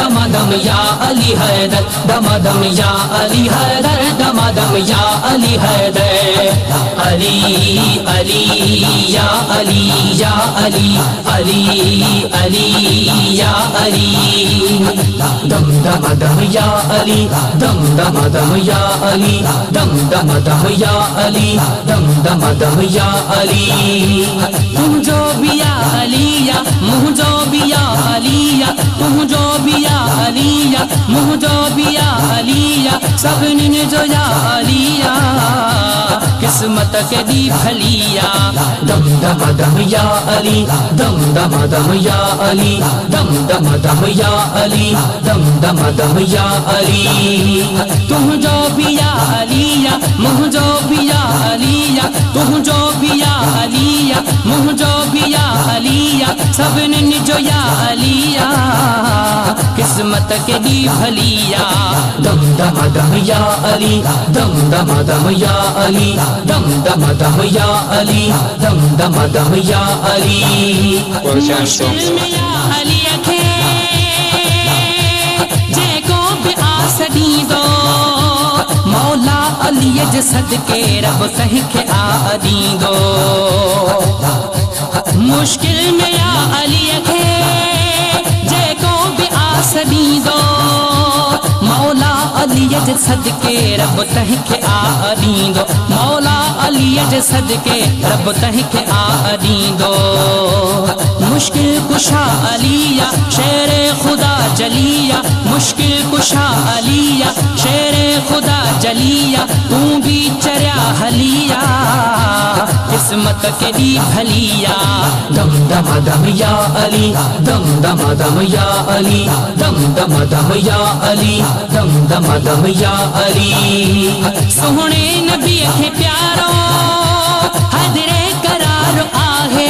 दमादम या अली हैदर, दमादम या अली हैदर, दमादम या अली हैदर। अली अली या अली या अली, अली अली या अली। दम दमादम या अली, दम दमादम या अली, दम दमादम या अली, दम दमादम या अली। तुम जो भी या अलिया, मुँह जो भी या अलिया, तुम जो भी या अलिया, मुँह जो भी या अलिया, सब निन जो या अलिया, किस्मत के दी भलिया। दम दमादम या अली, दम दमादम या अली, दम दमादम या अली, दम दमादम या अली। तुम जो भी या अलिया, मुँह जो भी या अलिया, तुम जो भी या अलिया, मुँह जो भी या अलिया, सब निन जो या अलिया, किस्मत के दी भलिया। दम दमादम या अली, दम दमादम या अली, दम दमादम या अली, दम दमादम या अली। मुश्किल में या अली अखे जे को भी आसदी दो, मौला अली जे सदके रब कह के आदी दो। मुश्किल में या अली अखे जे को भी आसदी दो, मौला अली जे सदके रब तह के आदी दो, मौला अली जे सदके रब तह के आदी दो। मुश्किल कुशा अलिया, शेर खुदा जलिया, मुश्किल कुशा अलिया, शेर खुदा जलिया, तू भी चर्या हलिया, किस्मत के दी भलिया। दम दमादम या अली, दम दमादम या अली, दम दमादम या अली, दम दमादम या अली। सोहणे नबी के प्यारो हदरे करार आहे,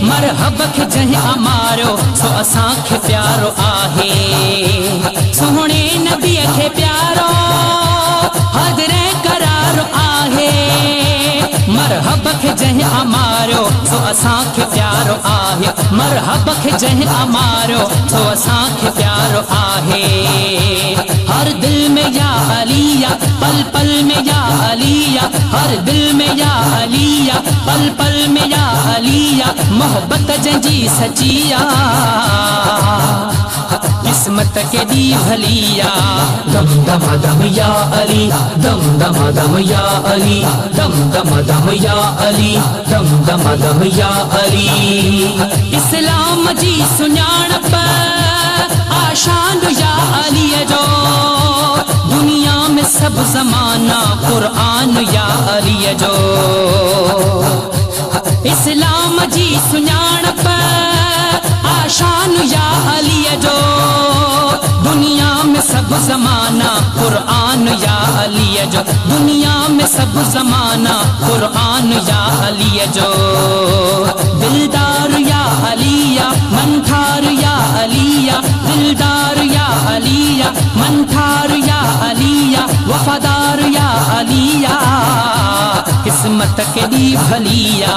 मरहब के जह अमारो सो असां के प्यारो आहे। सोहणे नबी के प्यारो हदरे करार आहे, मरहब के जह अमारो सो असां के प्यारो आहे, मरहब के जह अमारो सो असां के प्यारो आहे। हर दिल में या अलिया, पल पल में या अलिया, हर दिल में या अलिया, पल पल में या अलिया, मोहब्बत जंजी सचिया, किस्मत के दी भलिया। दम दमादम या अली, दम दमादम या अली, दम दमादम या अली, दम दमादम या अली। इस्लाम जी सुञाणप आशान या अली जो, दुनिया में सब जमाना कुरान या अली जो। इस्लाम जी सुञाणप आशान या अली जो, दुनिया में सब जमाना कुरान या अली जो, दुनिया में सब जमाना कुरान या अली जो। दिलदार या अलिया, मनठार या अलिया, दिलदार या अलिया, मनठार या अलिया, वफादार या अलिया, किस्मत के दी भलिया।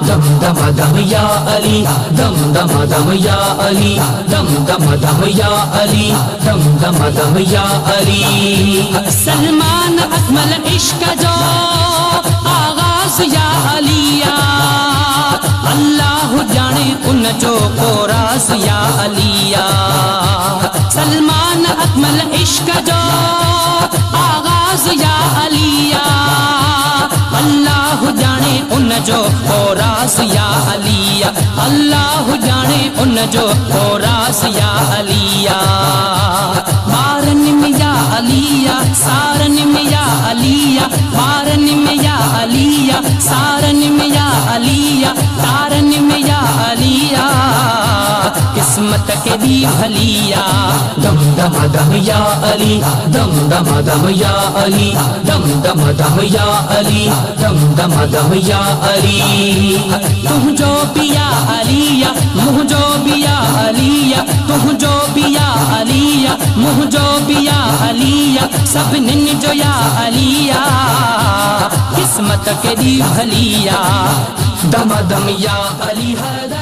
दम दमादम या अली, दम दमादम या अली, दम दमादम या अली, दम दमादम या अली। सलमान अकमल इश्क जो आगाज या अलिया, अल्लाह जाने उन जो को राज या अलिया। सलमान अकमल इश्क जो आगाज या अलिया, अल्लाह जाने उन जो को राज या अलिया, अल्लाह जाने उन जो को राज या अलिया। बारन में या अलिया, सारन में या अलिया, बारन में या अलिया, सारन में या अलिया, तारन में या अलिया, किस्मत के दी भलिया। दम दमादम या अली, दम दमादम या अली, दम दमादम या अली, दम दमादम या अली। तुम जो भी या अलिया, मुँह जो भी या अलिया, तुम जो भी या अलिया, मुँह जो भी या अलिया, सब निन जो या अलिया, किस्मत के दी भलिया। दमादम या अली हैदर।